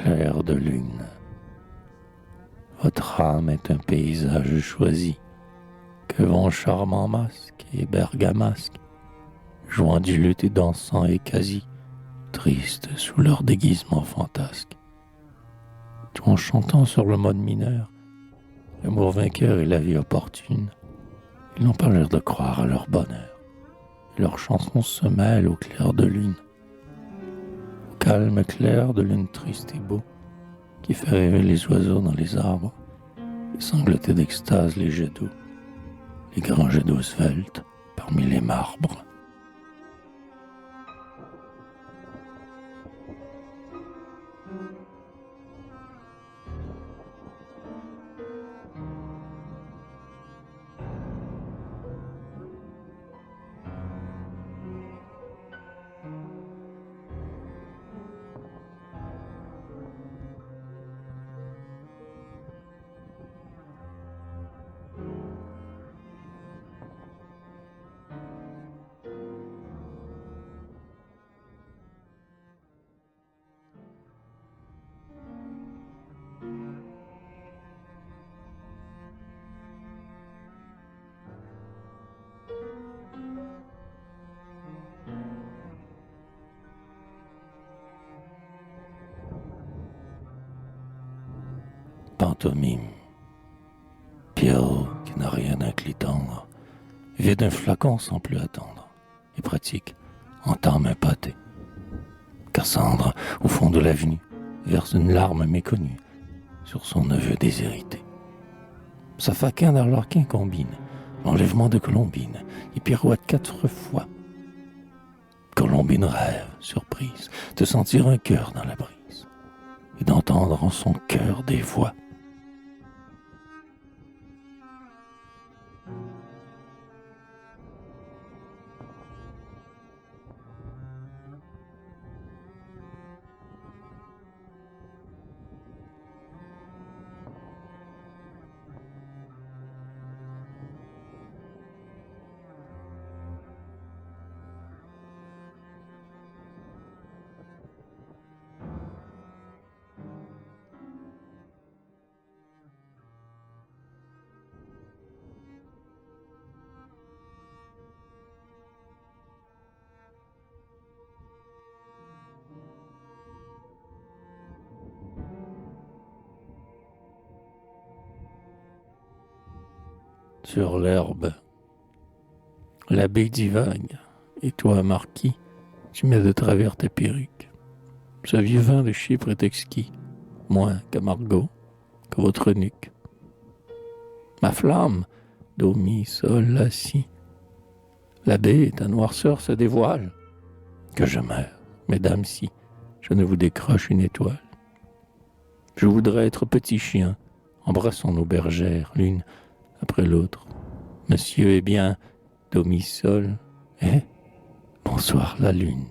clair de lune. Votre âme est un paysage choisi, que vont charmants masques et bergamasques, jouant du luth et dansant et quasi, tristes sous leur déguisement fantasque. Tout en chantant sur le mode mineur, l'amour vainqueur et la vie opportune, ils n'ont pas l'air de croire à leur bonheur, et leurs chansons se mêlent au clair de lune, au calme clair de lune triste et beau, qui fait rêver les oiseaux dans les arbres, et sangloter d'extase les jets d'eau, les grands jets d'eau sveltes parmi les marbres. Pantomime. Pierrot, qui n'a rien d'un clitandre, vide un flacon sans plus attendre, et pratique, entame un pâté. Cassandre, au fond de l'avenue, verse une larme méconnue sur son neveu déshérité. Sa faquin d'Arlequin combine l'enlèvement de Colombine et pirouette 4 fois. Colombine rêve, surprise, de sentir un cœur dans la brise et d'entendre en son cœur des voix. Sur l'herbe, l'abbé divague, et toi, marquis, tu mets de travers ta perruque. Ce vieux vin de Chypre est exquis, moins qu'à Margot, que votre nuque. Ma flamme, do, mi, sol, la, si. L'abbé, ta noirceur se dévoile. Que je meurs, mesdames, si je ne vous décroche une étoile. Je voudrais être petit chien, embrassons nos bergères, l'une après l'autre. Monsieur est bien, do, mi, sol, et bonsoir la lune.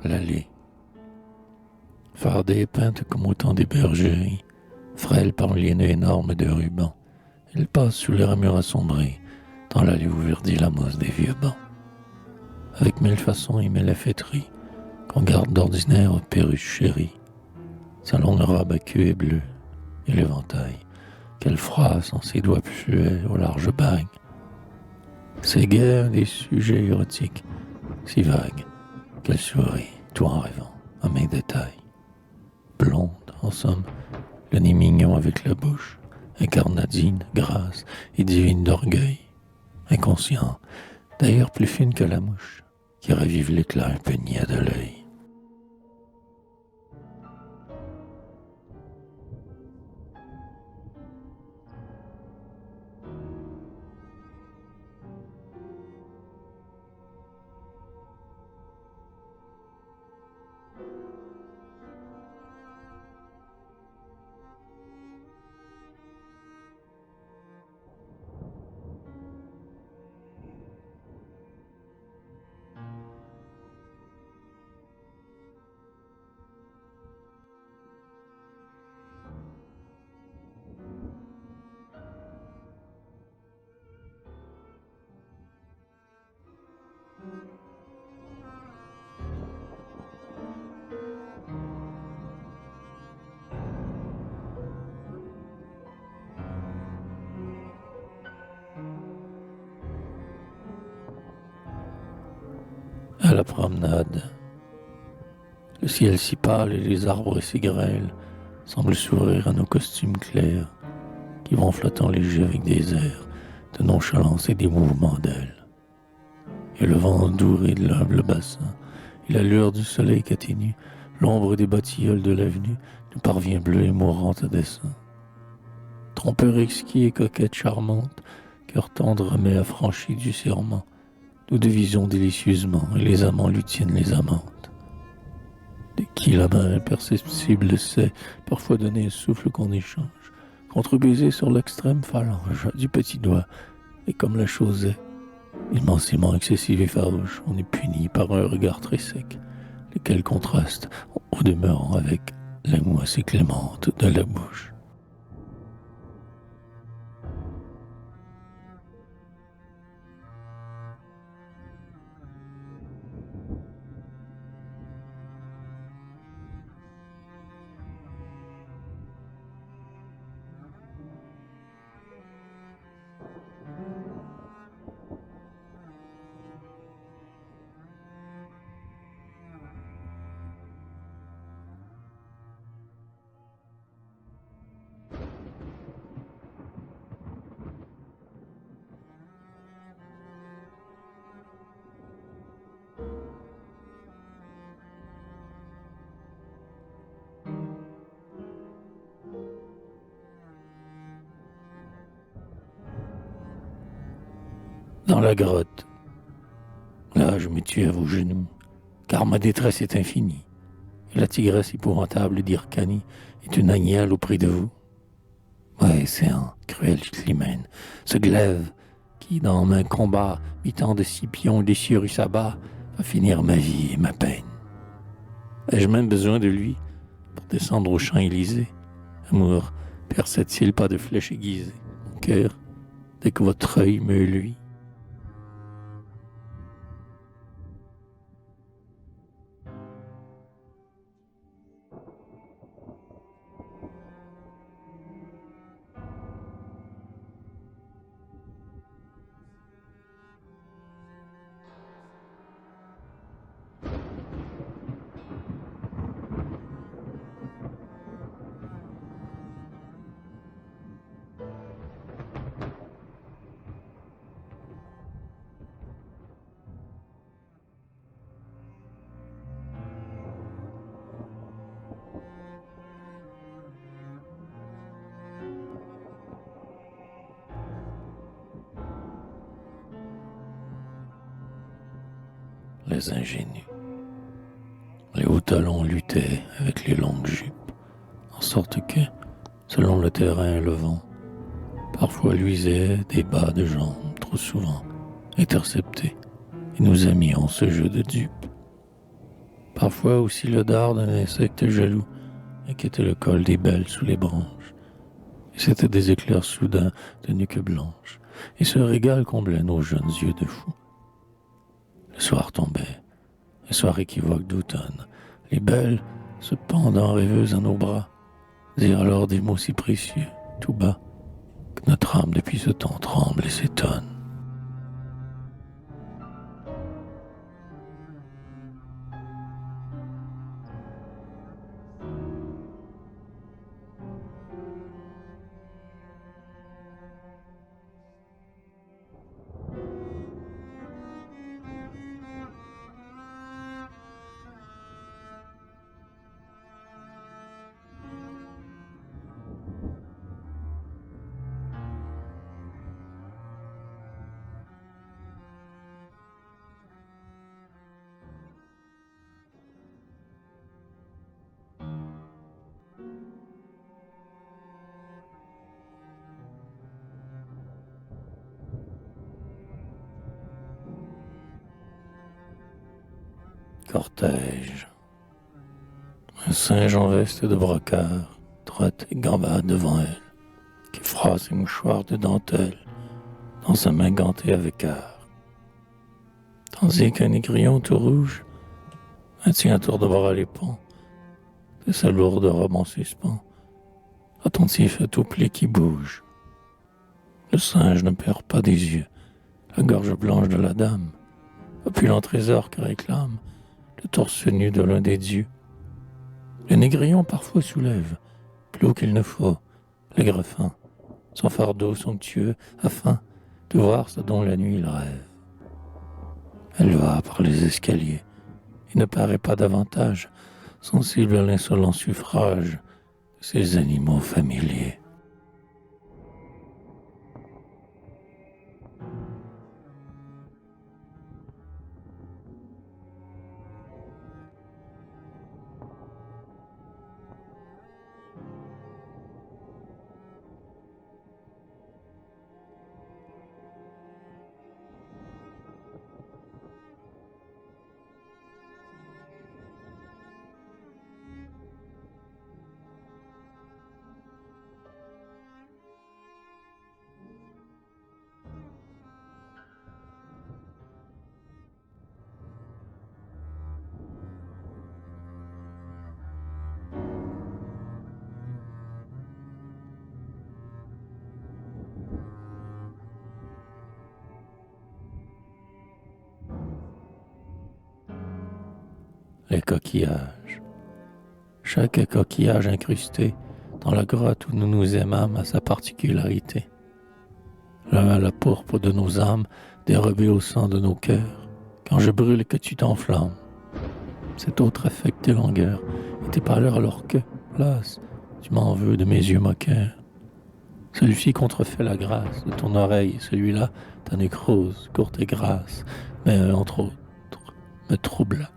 L'allée, fardée et peinte comme autant des bergeries, frêle par les nœuds énormes de rubans, elle passe sous les ramures assombrées, dans l'allée où verdit la mousse des vieux bancs. Avec mille façons et mille affaîtries, qu'on garde d'ordinaire perruche chérie, sa longue robe à queue et bleue, et l'éventail qu'elle froisse en ses doigts fluets aux larges bagues. C'est guère des sujets érotiques, si vagues, qu'elle sourit, tout en rêvant, à main détail. Blonde, en somme, le nez mignon avec la bouche, incarnadine, grasse et divine d'orgueil, inconscient d'ailleurs plus fine que la mouche, qui ravive l'éclat impeignat de l'œil. À la promenade, le ciel si pâle et les arbres si grêles semblent sourire à nos costumes clairs qui vont flottant légers avec des airs de nonchalance et des mouvements d'ailes. Et le vent douré de l'humble bassin et la lueur du soleil qu'atténue l'ombre des bas-tilleuls de l'avenue nous parvient bleue et mourante à dessein. Trompeur exquis et coquette charmante, cœur tendre mais affranchi du serment, nous devisons délicieusement et les amants lui tiennent les amantes. De qui la main imperceptible sait parfois donner un souffle qu'on échange, contre baiser sur l'extrême phalange du petit doigt, et comme la chose est, immensément excessive et farouche, on est puni par un regard très sec, lequel contraste au demeurant avec la moue assez clémente de la bouche. Dans la grotte, là je me tue à vos genoux, car ma détresse est infinie, et la tigresse épouvantable d'Hyrcanie est une agnelle auprès de vous. Ouais, c'est un cruel Climène, ce glaive qui, dans un combat, mi-temps de Scipion déchiré sabbat, va finir ma vie et ma peine. Ai-je même besoin de lui pour descendre aux Champs-Élysées? Amour, perçait-il pas de flèche aiguisée mon cœur, dès que votre œil me luit? Les ingénus. Les hauts talons luttaient avec les longues jupes, en sorte que, selon le terrain et le vent, parfois luisaient des bas de jambes trop souvent interceptés, et nous aimions ce jeu de dupes. Parfois aussi le dard d'un insecte jaloux inquiétait le col des belles sous les branches, et c'étaient des éclairs soudains de nuque blanche, et ce régal comblait nos jeunes yeux de fous. Le soir tombait, un soir équivoque d'automne. Les belles, se pendant rêveuses à nos bras, dirent alors des mots si précieux, tout bas, que notre âme depuis ce temps tremble et s'étonne. Cortège. Un singe en veste de brocart trotte et gambade devant elle, qui froisse ses mouchoirs de dentelle dans sa main gantée avec art. Tandis qu'un négrillon tout rouge maintient à tour de bras les ponts de sa lourde robe en suspens, attentif à tout pli qui bouge. Le singe ne perd pas des yeux la gorge blanche de la dame, opulent trésor que réclame le torse nu de l'un des dieux. Le négrillon parfois soulève, plus haut qu'il ne faut, le greffin, son fardeau somptueux, afin de voir ce dont la nuit il rêve. Elle va par les escaliers, et ne paraît pas davantage sensible à l'insolent suffrage de ces animaux familiers. Les coquillages. Chaque coquillage incrusté dans la grotte où nous nous aimâmes a sa particularité. L'un a la pourpre de nos âmes dérobée au sang de nos cœurs. Quand je brûle et que tu t'enflammes, cet autre affecte tes longueurs et tes pâleurs alors que, hélas, tu m'en veux de mes yeux moqueurs. Celui-ci contrefait la grâce de ton oreille, celui-là ta nécrose, courte et grasse, mais entre autres, me troubla.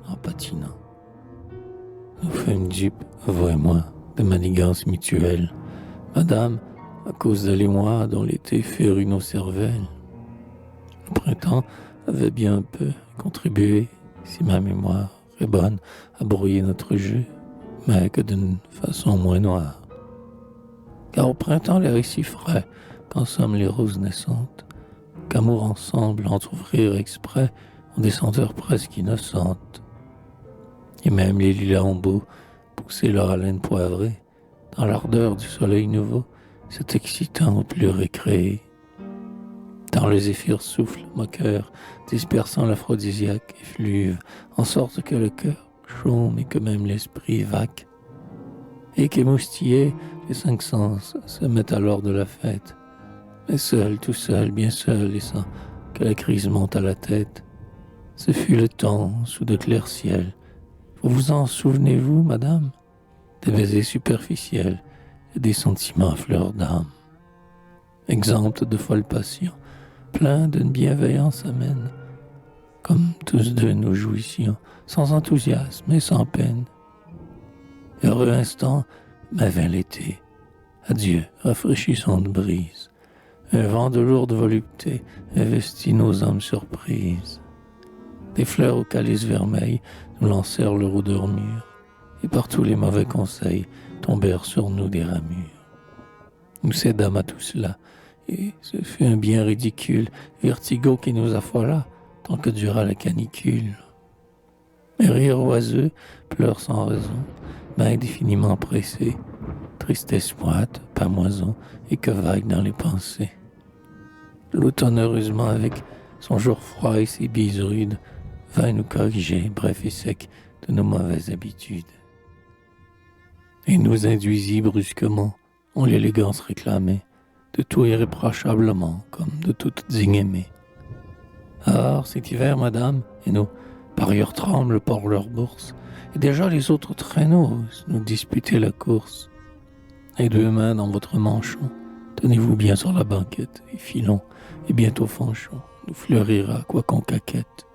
En patinant. Nous fûmes dupes, vous et moi, de manigances mutuelles. Madame, à cause de l'émoi dont l'été furent nos cervelles. Le printemps avait bien un peu contribué, si ma mémoire est bonne, à brouiller notre jeu, mais que d'une façon moins noire. Car au printemps l'air est si frais, qu'en somme les roses naissantes, qu'amour ensemble entr'ouvrir exprès ont des senteurs presque innocentes. Et même les lilas ont beau pousser leur haleine poivrée, dans l'ardeur du soleil nouveau, c'est excitant au plus récréé. Dans le zéphyr souffle, moqueur, dispersant l'aphrodisiaque effluve, en sorte que le cœur chaume et que même l'esprit vaque. Et qu'émoustillés, les cinq sens se mettent alors de la fête. Mais seul, tout seul, bien seul, et sans que la crise monte à la tête. Ce fut le temps, sous de clairs ciels. Vous en souvenez-vous, madame? Des baisers superficiels et des sentiments à fleur d'âme. Exempts de folle passion, pleins d'une bienveillance amène, comme tous deux nous jouissions, sans enthousiasme et sans peine. Heureux instant, mais vint l'été. Adieu, rafraîchissante brise. Un vent de lourde volupté investit nos âmes surprises. Des fleurs au calice vermeil nous lancèrent leur odeur mûre, et partout les mauvais conseils tombèrent sur nous des ramures. Nous cédâmes à tout cela, et ce fut un bien ridicule vertigo qui nous affola tant que dura la canicule. Mais rire oiseux, pleurs sans raison, mains indéfiniment pressées, tristesse moite, pamoison, et que vague dans les pensées. L'automne heureusement avec son jour froid et ses bises rudes, vint nous corriger, bref et sec, de nos mauvaises habitudes. Et nous induisit brusquement, en l'élégance réclamée, de tout irréprochablement, comme de toute digne aimée. Or, cet hiver, madame, et nos parieurs tremblent pour leur bourse, et déjà les autres traîneaux osent nous disputer la course. Et deux mains dans votre manchon, tenez-vous bien sur la banquette, et filons, et bientôt Fanchon nous fleurira quoi qu'on caquette.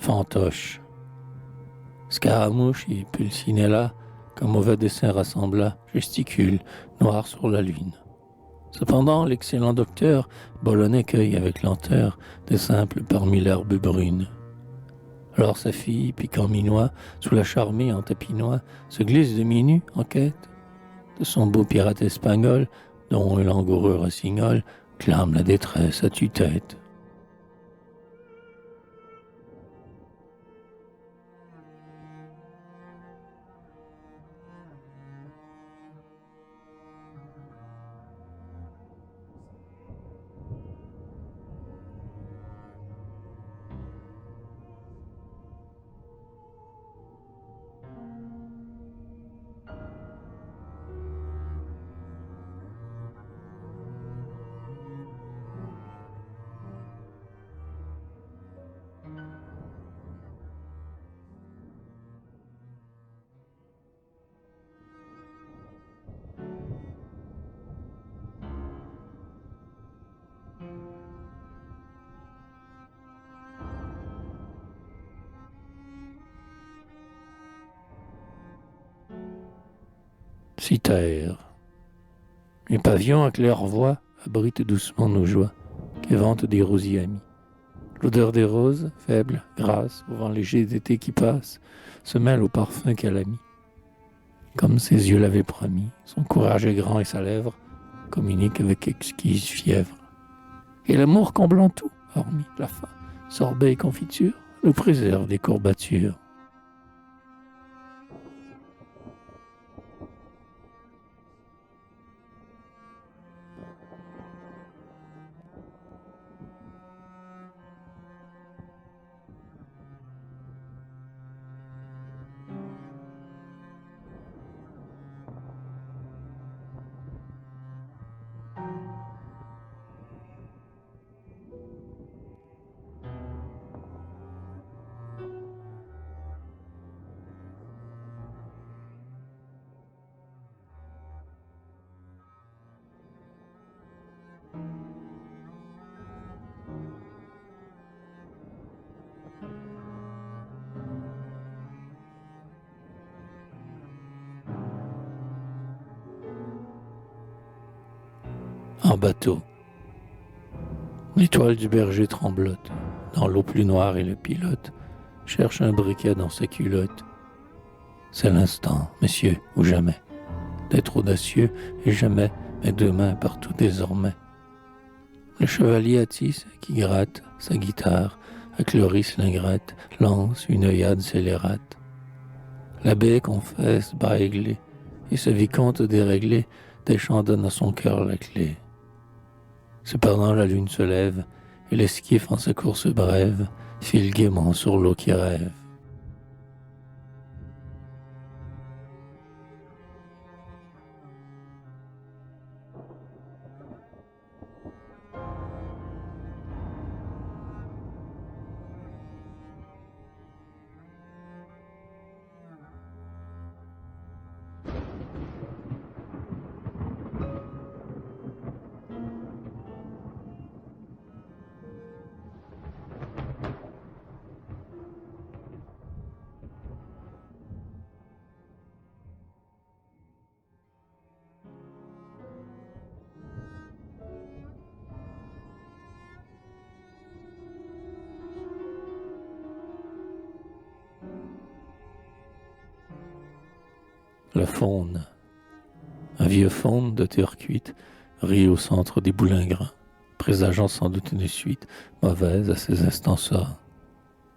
Fantoche. Scaramouche et Pulcinella, qu'un mauvais dessin rassembla, gesticulent, noir sur la lune. Cependant, l'excellent docteur Bollonnet cueille avec lenteur des simples parmi l'herbe brune. Alors sa fille, piquant minois, sous la charmée en tapinois, se glisse demi-nue en quête de son beau pirate espagnol, dont un langoureux rossignol clame la détresse à tue-tête. Citaire. Les pavillons à claire-voix abritent doucement nos joies, qu'éventent des rosiers amis. L'odeur des roses, faible, grasse, au vent léger d'été qui passe, se mêle au parfum qu'elle a mis. Comme ses yeux l'avaient promis, son courage est grand et sa lèvre communique avec exquise fièvre. Et l'amour comblant tout, hormis la faim, sorbet et confiture, nous préserve des courbatures. En bateau. L'étoile du berger tremblote. Dans l'eau plus noire et le pilote cherche un briquet dans sa culotte. C'est l'instant, messieurs, ou jamais, d'être audacieux et jamais, mes deux mains partout désormais. Le chevalier Atis, qui gratte sa guitare, à Cloris l'ingrate, lance une œillade scélérate. L'abbé confesse, bas aiglé, et ce vicomte déréglé des chants donne à son cœur la clé. Cependant la lune se lève, et l'esquif en sa course brève file gaiement sur l'eau qui rêve. La faune, un vieux faune de terre cuite, rit au centre des boulingrins, présageant sans doute une suite mauvaise à ces instants-là,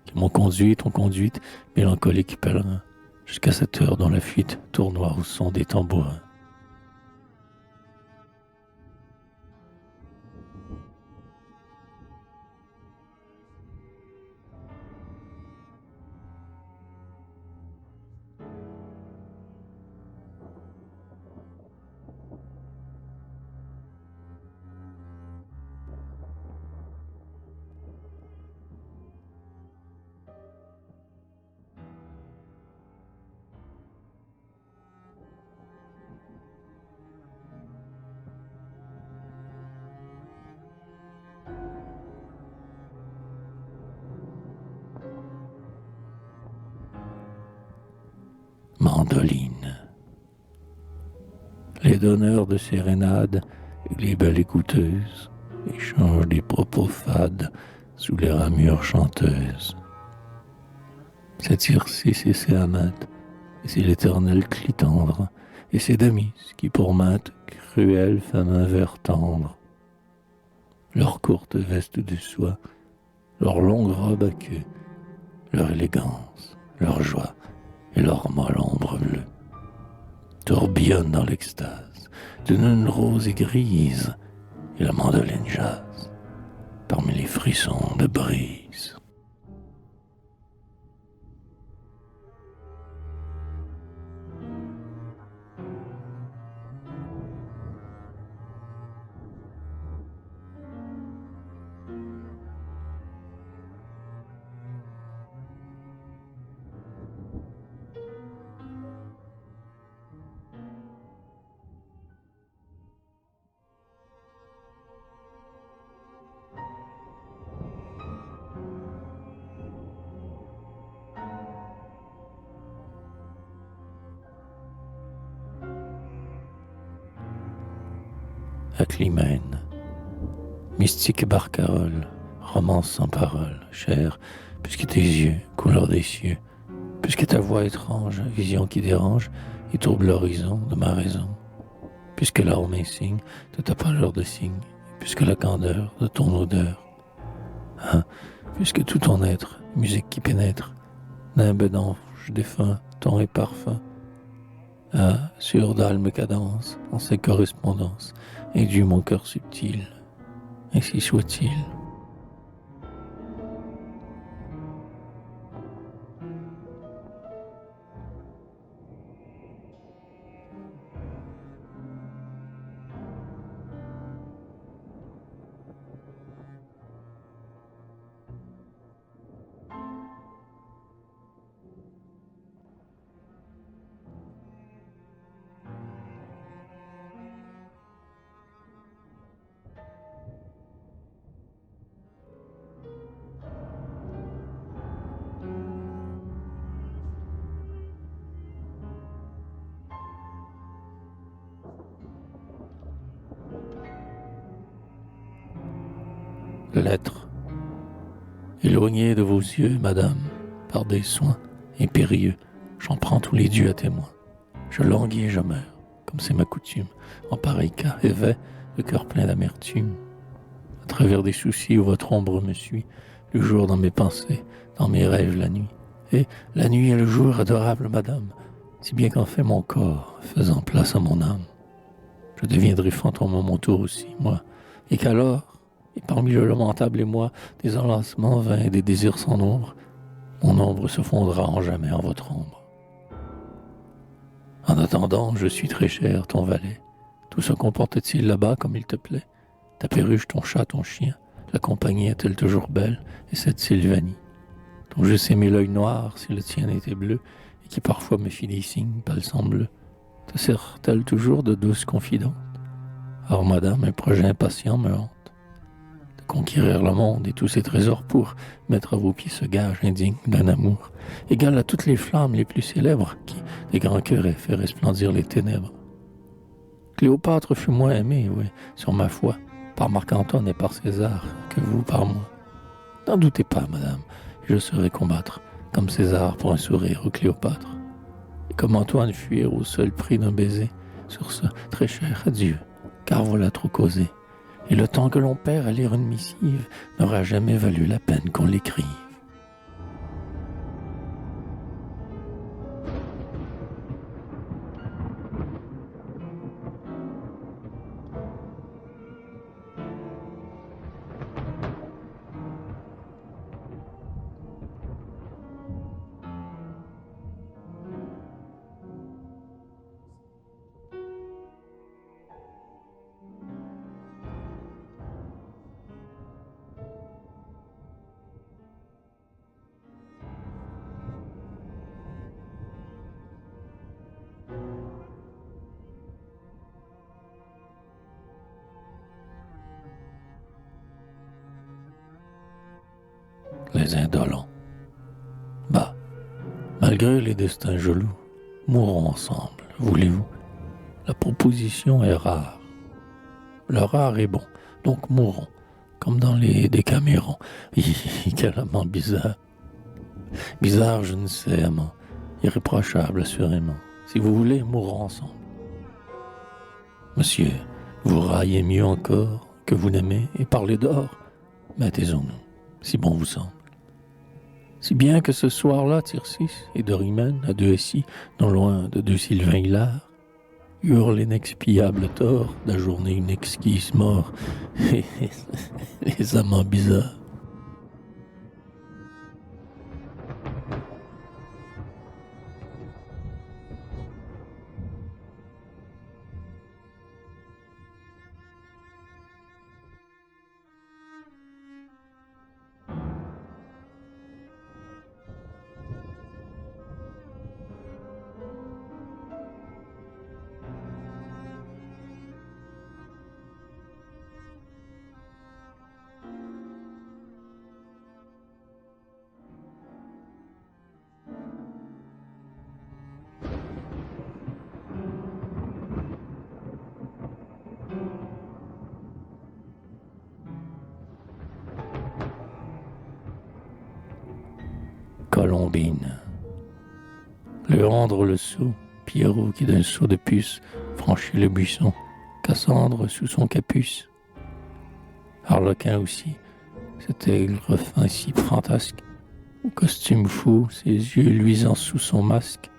qui m'ont conduite, mélancolique pèlerin, jusqu'à cette heure dont la fuite tournoie au son des tambourins. Mandoline. Les donneurs de sérénades et les belles écouteuses échangent des propos fades sous les ramures chanteuses. C'est Tircis et c'est Amate, et c'est l'éternel clitandre, et c'est Damis qui pour mate, cruelle femme un verre tendre. Leurs courtes vestes de soie, leurs longues robes à queue, leur élégance, leur joie et leur molle ombre bleue tourbillonnent dans l'extase d'une lune rose et grise, et la mandoline jase parmi les frissons de brise. Aclymène, mystique barcarolle, romance sans parole, chère, puisque tes yeux, couleur des cieux, puisque ta voix étrange, vision qui dérange et trouble l'horizon de ma raison, puisque l'arme est signe de ta pâleur de cygne, puisque la candeur de ton odeur, hein, puisque tout ton être, musique qui pénètre, nimbe d'ange défunt, ton et parfum, ah, sur d'alme cadence, en ses correspondances, induis mon cœur subtil, ainsi soit-il. Lettre. Éloignée de vos yeux, madame, par des soins impérieux, j'en prends tous les dieux à témoin. Je languis et je meurs, comme c'est ma coutume, en pareil cas, et vais, le cœur plein d'amertume. À travers des soucis où votre ombre me suit, le jour dans mes pensées, dans mes rêves la nuit. Et la nuit et le jour, adorable madame, si bien qu'en fait mon corps, faisant place à mon âme, je deviendrai fantôme à mon tour aussi, moi, et qu'alors, et parmi le lamentable et moi, des enlacements vains et des désirs sans nombre, mon ombre se fondra en jamais en votre ombre. En attendant, je suis très cher, ton valet. Tout se comporte-t-il là-bas comme il te plaît? Ta perruche, ton chat, ton chien, la compagnie est-elle toujours belle? Et cette Sylvanie, dont je sais l'œil noir si le tien était bleu, et qui parfois me fit des signes, palsant bleu, te sert-elle toujours de douce confidente? Or, madame, un projet impatient me hante. Conquérir le monde et tous ses trésors pour mettre à vos pieds ce gage indigne d'un amour, égal à toutes les flammes les plus célèbres qui, des grands cœurs, aient fait resplendir les ténèbres. Cléopâtre fut moins aimée, oui, sur ma foi, par Marc-Antoine et par César, que vous par moi. N'en doutez pas, madame, je saurai combattre, comme César pour un sourire au Cléopâtre. Et comme Antoine fuir au seul prix d'un baiser. Sur ce, très cher adieu, car voilà trop causé. Et le temps que l'on perd à lire une missive n'aura jamais valu la peine qu'on l'écrive. Les indolents. Bah, malgré les destins jaloux, mourons ensemble, voulez-vous? La proposition est rare. Le rare est bon, donc mourons, comme dans les Décamérons. Quel amant bizarre. Bizarre, je ne sais, amant. Irréprochable, assurément. Si vous voulez, mourons ensemble. Monsieur, vous raillez mieux encore que vous n'aimez et parlez d'or. Mais taisons-nous, si bon vous semble. Si bien que ce soir-là, Tircis et Dorimène, à deux assis, non loin de deux Sylvains hilars, hurlent l'inexpiable tort d'ajourner une exquise mort. Les amants bizarres. Colombine. Le rendre le saut, Pierrot qui d'un saut de puce franchit le buisson, Cassandre sous son capuce. Harlequin aussi, cet aigre fin si fantasque, au costume fou, ses yeux luisants sous son masque.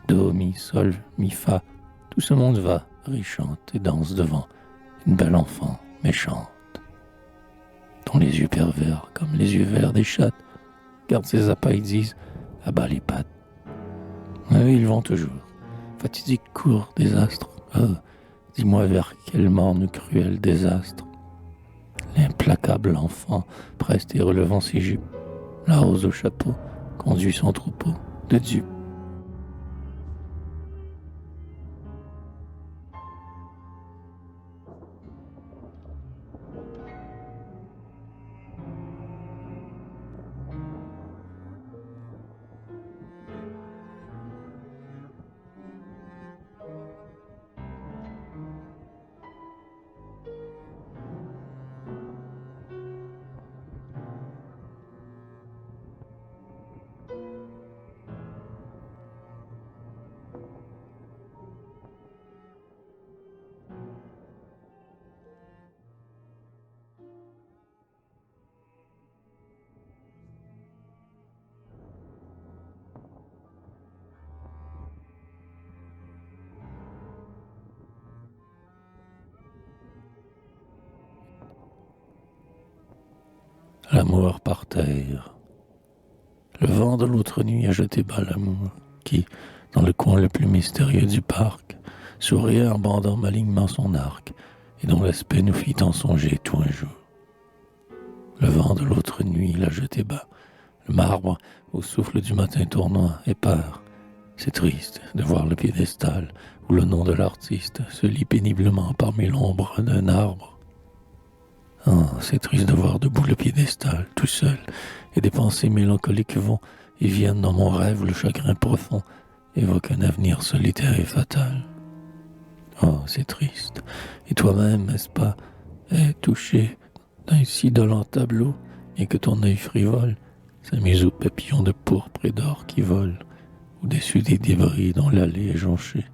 Do, mi, sol, mi, fa, tout ce monde va, richante et danse devant une belle enfant méchante, dont les yeux pervers, comme les yeux verts des chattes, gardent ses appâts et disent « abat les pattes ». Oui, ils vont toujours. Fatidique court, désastre. Oh, dis-moi vers quel morne cruel désastre. L'implacable enfant, preste et relevant ses jupes, la rose au chapeau, conduit son troupeau de dupes. L'amour par terre. Le vent de l'autre nuit a jeté bas l'amour, qui, dans le coin le plus mystérieux du parc, souriait en bandant malignement son arc, et dont l'aspect nous fit en songer tout un jour. Le vent de l'autre nuit l'a jeté bas, le marbre au souffle du matin tournoie et part. C'est triste de voir le piédestal où le nom de l'artiste se lit péniblement parmi l'ombre d'un arbre. Oh, c'est triste de voir debout le piédestal, tout seul, et des pensées mélancoliques vont et viennent dans mon rêve où le chagrin profond évoque un avenir solitaire et fatal. Oh, c'est triste. Et toi-même, n'est-ce pas, es touché d'un si dolent tableau, et que ton œil frivole s'amuse aux papillons de pourpre et d'or qui volent au-dessus des débris dont l'allée est jonchée.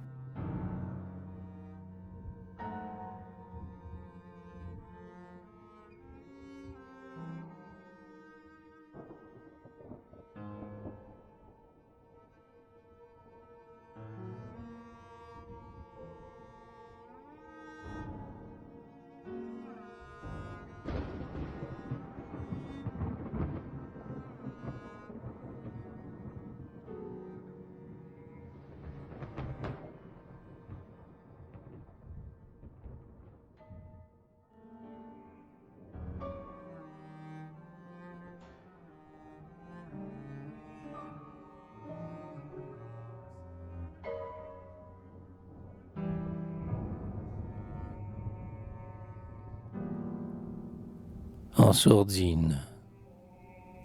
En sourdine,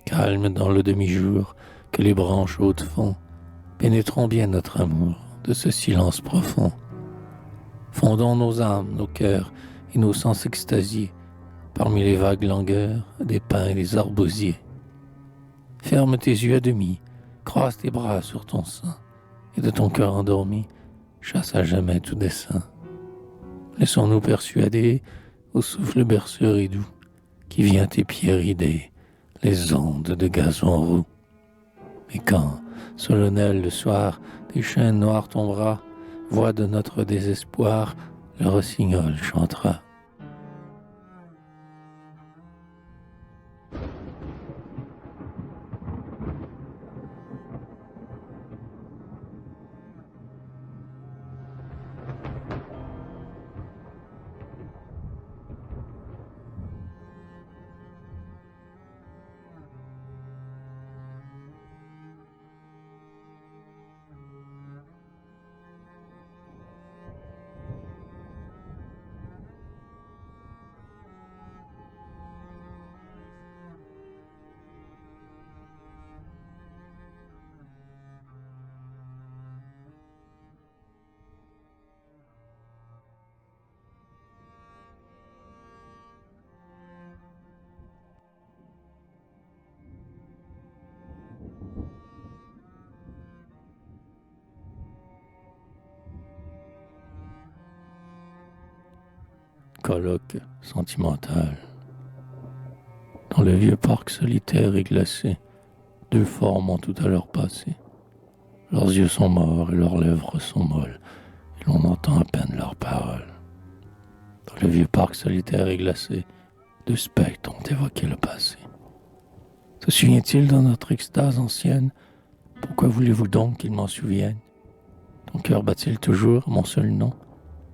calme dans le demi-jour que les branches hautes font, pénétrons bien notre amour de ce silence profond. Fondons nos âmes, nos cœurs et nos sens extasiés parmi les vagues langueurs des pins et des arbosiers. Ferme tes yeux à demi, croise tes bras sur ton sein, et de ton cœur endormi, chasse à jamais tout dessein. Laissons-nous persuader au souffle berceur et doux qui vient tes pieds rider les ondes de gazon roux. Et quand, solennel le soir, tes chaînes noires tombera, voix de notre désespoir, le rossignol chantera. Colloque sentimental. Dans le vieux parc solitaire et glacé, deux formes ont tout à l'heure passé. Leurs yeux sont morts et leurs lèvres sont molles, et l'on entend à peine leurs paroles. Dans le vieux parc solitaire et glacé, deux spectres ont évoqué le passé. Se souvient-il de notre extase ancienne? Pourquoi voulez-vous donc qu'il m'en souvienne? Ton cœur bat-il toujours mon seul nom?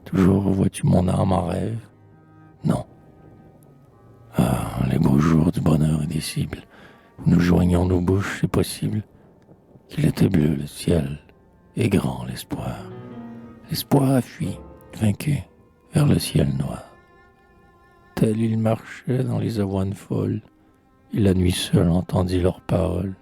Toujours vois-tu mon âme en rêve? Non. Ah, les beaux jours du bonheur indicible, où nous joignons nos bouches, c'est possible qu'il était bleu le ciel et grand l'espoir. L'espoir a fui, vaincu, vers le ciel noir. Tel il marchait dans les avoines folles, et la nuit seule entendit leurs paroles.